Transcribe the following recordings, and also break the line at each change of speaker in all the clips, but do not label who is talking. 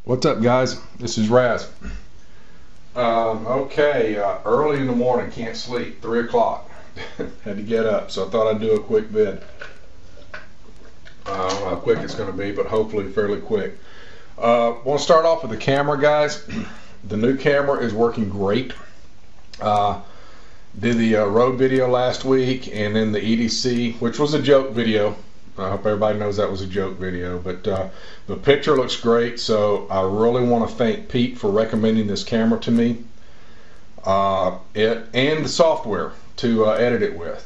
What's up, guys? This is Raz. Early in the morning, can't sleep, 3 o'clock. Had to get up, so I thought I'd do a quick vid. I don't know how quick it's going to be, but hopefully fairly quick. Want to start off with the camera, guys. The new camera is working great. Did the road video last week, and then the EDC, which was a joke video. I hope everybody knows that was a joke video, but the picture looks great, so I really want to thank Pete for recommending this camera to me, and the software to edit it with.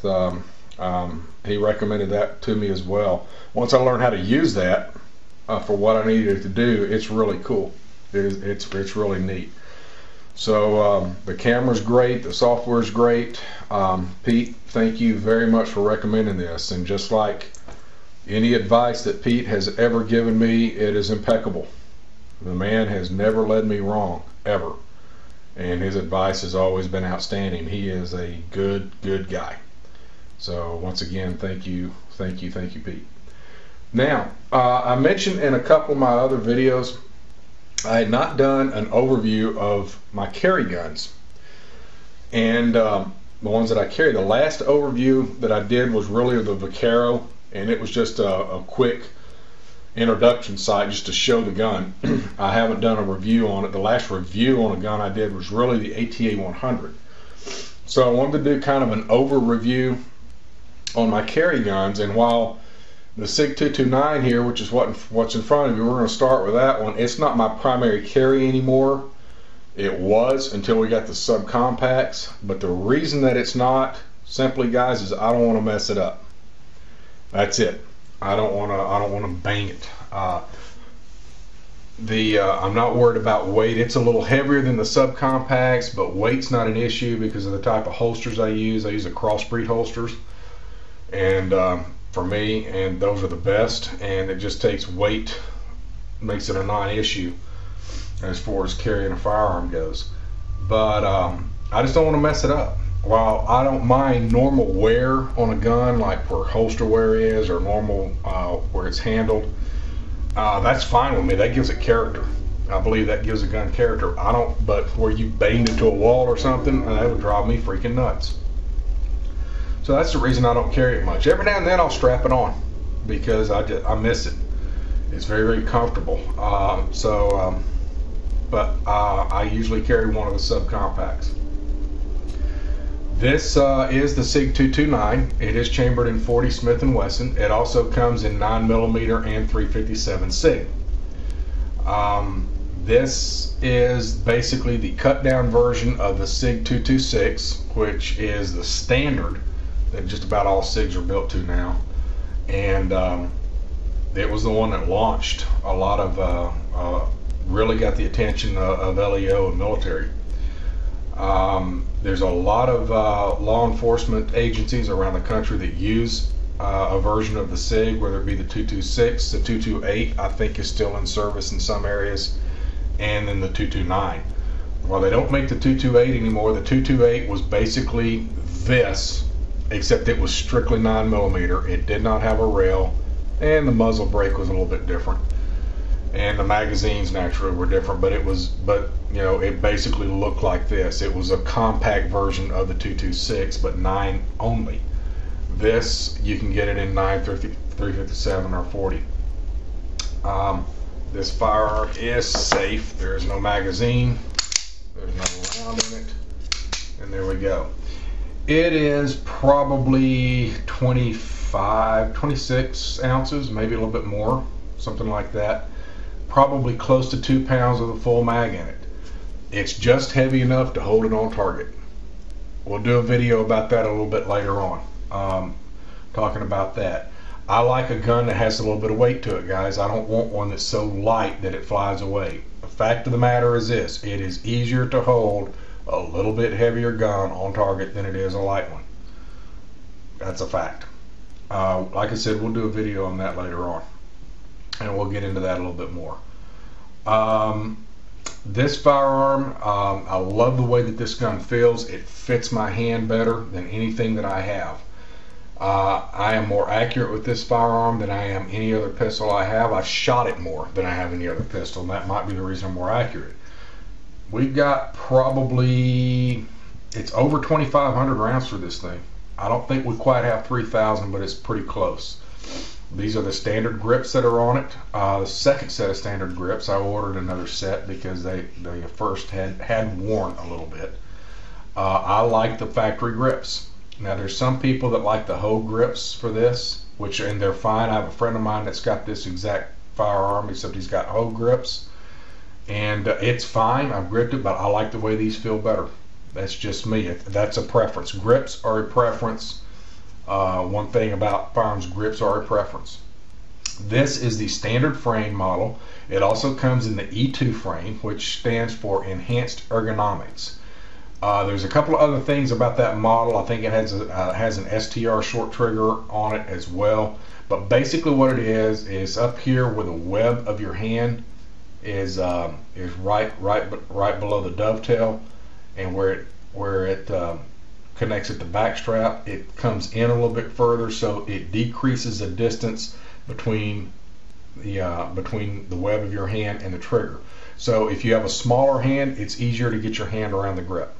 He recommended that to me as well. Once I learned how to use that for what I needed it to do, it's really cool. It's really neat. So the camera's great, the software's great. Pete, thank you very much for recommending this, and just like any advice that Pete has ever given me, it is impeccable. The man has never led me wrong, ever. And his advice has always been outstanding. He is a good guy. So once again, thank you, Pete. Now, I mentioned in a couple of my other videos, I had not done an overview of my carry guns. And the ones that I carry. The last overview that I did was really the Vaquero, and it was just a quick introduction site just to show the gun. I haven't done a review on it. The last review on a gun I did was really the ATA 100. So I wanted to do kind of an over review on my carry guns, and while the Sig 229 here, which is what's in front of you, we're going to start with that one. It's not my primary carry anymore. It was until we got the subcompacts, but the reason that it's not, simply, guys, is I don't want to mess it up. That's it. I don't want to bang it. I'm not worried about weight. It's a little heavier than the subcompacts, but weight's not an issue because of the type of holsters I use. I use a crossbreed holsters, and for me, and those are the best. And it just takes weight, makes it a non-issue as far as carrying a firearm goes. But I just don't want to mess it up. While I don't mind normal wear on a gun, like where holster wear is, or normal where it's handled, that's fine with me. That gives it character. I believe that gives a gun character. But where you banged into a wall or something, that would drive me freaking nuts. So that's the reason I don't carry it much. Every now and then I'll strap it on because I miss it. It's very comfortable. But I usually carry one of the subcompacts. This is the Sig 229. It is chambered in 40 Smith & Wesson. It also comes in 9mm and 357 Sig. This is basically the cut down version of the Sig 226, which is the standard that just about all Sigs are built to now. And it was the one that launched a lot of, really got the attention of LEO and military. There's a lot of law enforcement agencies around the country that use a version of the Sig, whether it be the 226, the 228, I think is still in service in some areas, and then the 229. While they don't make the 228 anymore, the 228 was basically this, except it was strictly 9mm. It did not have a rail, and the muzzle brake was a little bit different. And the magazines naturally were different, but it basically looked like this. It was a compact version of the 226, but 9 only. This, you can get it in 9, 357, or 40. This firearm is safe. There is no magazine. There's no round in it. And there we go. It is probably 26 ounces, maybe a little bit more, something like that. Probably close to 2 pounds with a full mag in it. It's just heavy enough to hold it on target. We'll do a video about that a little bit later on, talking about that. I like a gun that has a little bit of weight to it, guys. I don't want one that's so light that it flies away. The fact of the matter is this: it is easier to hold a little bit heavier gun on target than it is a light one. That's a fact. Like I said, we'll do a video on that later on, and we'll get into that a little bit more. This firearm, I love the way that this gun feels. It fits my hand better than anything that I have. I am more accurate with this firearm than I am any other pistol I have. I've shot it more than I have any other pistol, and that might be the reason I'm more accurate. We've got probably, it's over 2,500 rounds for this thing. I don't think we quite have 3,000, but it's pretty close. These are the standard grips that are on it. The second set of standard grips, I ordered another set because they first had worn a little bit. I like the factory grips. Now there's some people that like the hoe grips for this, and they're fine. I have a friend of mine that's got this exact firearm, except he's got hoe grips, and it's fine. I've gripped it, but I like the way these feel better. That's just me. That's a preference. Grips are a preference. One thing about firearms, grips are a preference. This is the standard frame model. It also comes in the E2 frame, which stands for Enhanced Ergonomics. There's a couple of other things about that model. I think it has an STR short trigger on it as well. But basically what it is up here where the web of your hand is right below the dovetail, and where it connects at the back strap, it comes in a little bit further, so it decreases the distance between the web of your hand and the trigger. So if you have a smaller hand, it's easier to get your hand around the grip.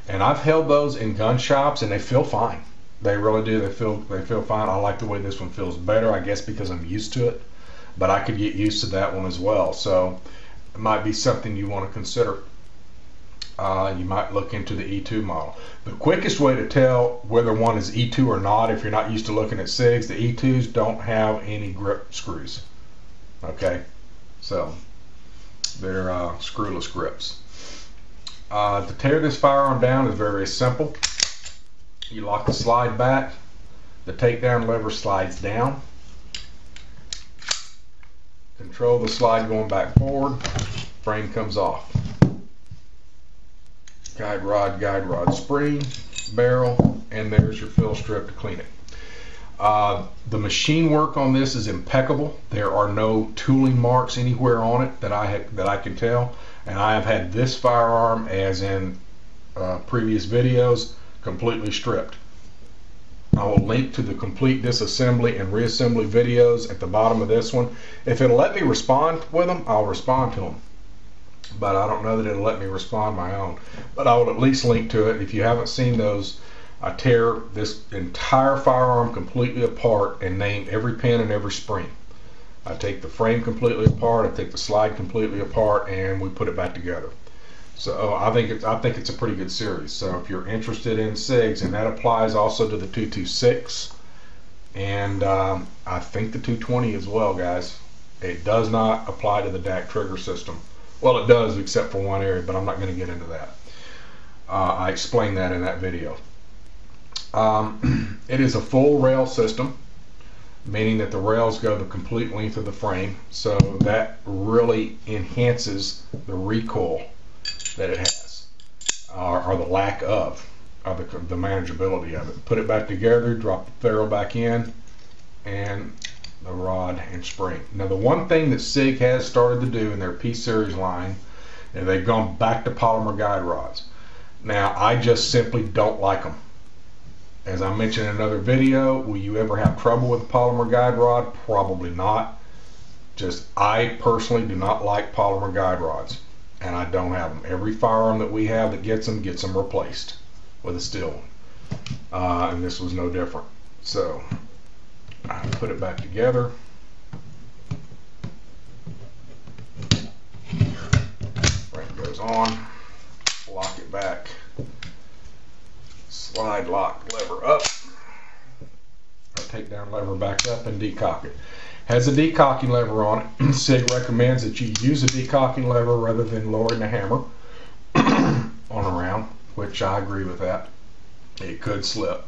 And I've held those in gun shops and they feel fine. They really do. They feel fine. I like the way this one feels better, I guess because I'm used to it, but I could get used to that one as well. So it might be something you want to consider. You might look into the E2 model. The quickest way to tell whether one is E2 or not, if you're not used to looking at SIGs, the E2s don't have any grip screws. Okay, so they're screwless grips. To tear this firearm down is very simple. You lock the slide back, the takedown lever slides down. Control the slide going back forward, frame comes off. Guide rod spring, barrel, and there's your fill strip to clean it. The machine work on this is impeccable. There are no tooling marks anywhere on it that I can tell, and I have had this firearm, as in previous videos, completely stripped. I will link to the complete disassembly and reassembly videos at the bottom of this one. If it'll let me respond with them, I'll respond to them. But I don't know that it'll let me respond my own. But I will at least link to it. If you haven't seen those, I tear this entire firearm completely apart and name every pin and every spring. I take the frame completely apart, I take the slide completely apart, and we put it back together. So I think it's a pretty good series. So if you're interested in SIGs, and that applies also to the 226 and I think the 220 as well, guys. It does not apply to the DAC trigger system. Well, it does, except for one area, but I'm not going to get into that. I explained that in that video. It is a full rail system, meaning that the rails go the complete length of the frame, so that really enhances the recoil that it has, or the lack of the manageability of it. Put it back together, drop the ferrule back in, and the rod and spring. Now the one thing that SIG has started to do in their P-Series line, and they've gone back to polymer guide rods. Now I just simply don't like them. As I mentioned in another video, will you ever have trouble with a polymer guide rod? Probably not. Just I personally do not like polymer guide rods, and I don't have them. Every firearm that we have that gets them replaced with a steel one, and this was no different. So I put it back together. Frame goes on, lock it back, slide lock lever up, or take down lever back up, and decock it. Has a decocking lever on it. SIG recommends that you use a decocking lever rather than lowering the hammer on a round, which I agree with that. It could slip.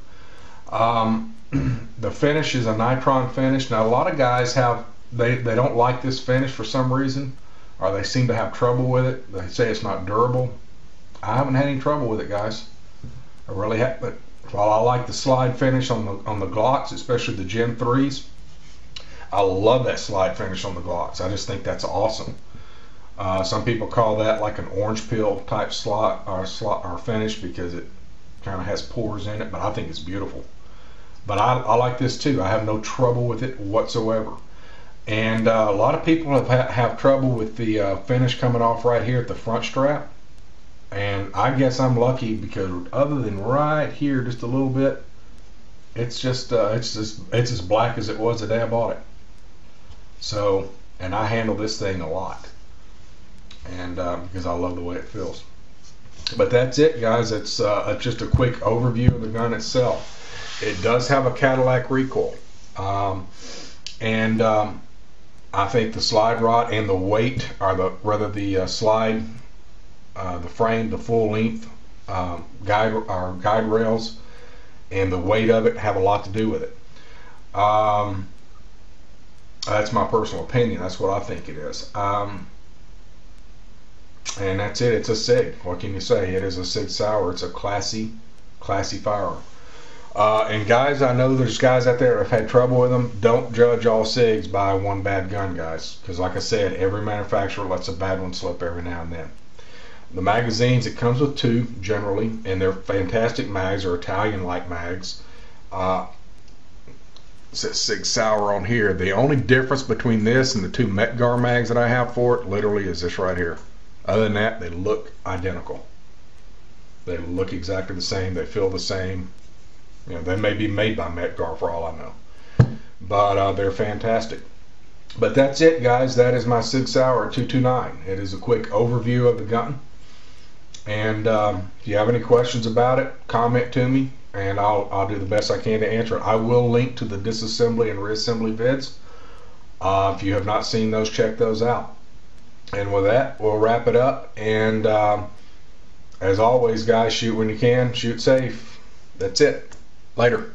The finish is a nitron finish. Now a lot of guys they don't like this finish for some reason, or they seem to have trouble with it. They say it's not durable. I haven't had any trouble with it, guys. I really have. But while I like the slide finish on the Glocks, especially the Gen 3s, I love that slide finish on the Glocks. I just think that's awesome. Some people call that like an orange peel type slot or finish because it kind of has pores in it, but I think it's beautiful. But I like this too. I have no trouble with it whatsoever. And a lot of people have trouble with the finish coming off right here at the front strap. And I guess I'm lucky because other than right here just a little bit, it's as black as it was the day I bought it. So, and I handle this thing a lot, and because I love the way it feels. But that's it, guys. It's just a quick overview of the gun itself. It does have a Cadillac recoil, and I think the slide rod and the weight, or the slide, the frame, the full length guide rails, and the weight of it have a lot to do with it. That's my personal opinion. That's what I think it is. And that's it. It's a Sig. What can you say? It is a Sig Sauer. It's a classy firearm. And guys, I know there's guys out there that have had trouble with them. Don't judge all Sigs by one bad gun, guys. Because like I said, every manufacturer lets a bad one slip every now and then. The magazines, it comes with 2 generally, and they're fantastic mags, or Italian-like mags. It says Sig Sauer on here. The only difference between this and the 2 Metgar mags that I have for it literally is this right here. Other than that, they look identical. They look exactly the same. They feel the same. You know, they may be made by Metgar for all I know. But they're fantastic. But that's it, guys. That is my Sig Sauer 229. It is a quick overview of the gun. And if you have any questions about it, comment to me, and I'll do the best I can to answer it. I will link to the disassembly and reassembly vids. If you have not seen those, check those out. And with that, we'll wrap it up. And as always, guys, shoot when you can, shoot safe. That's it. Later.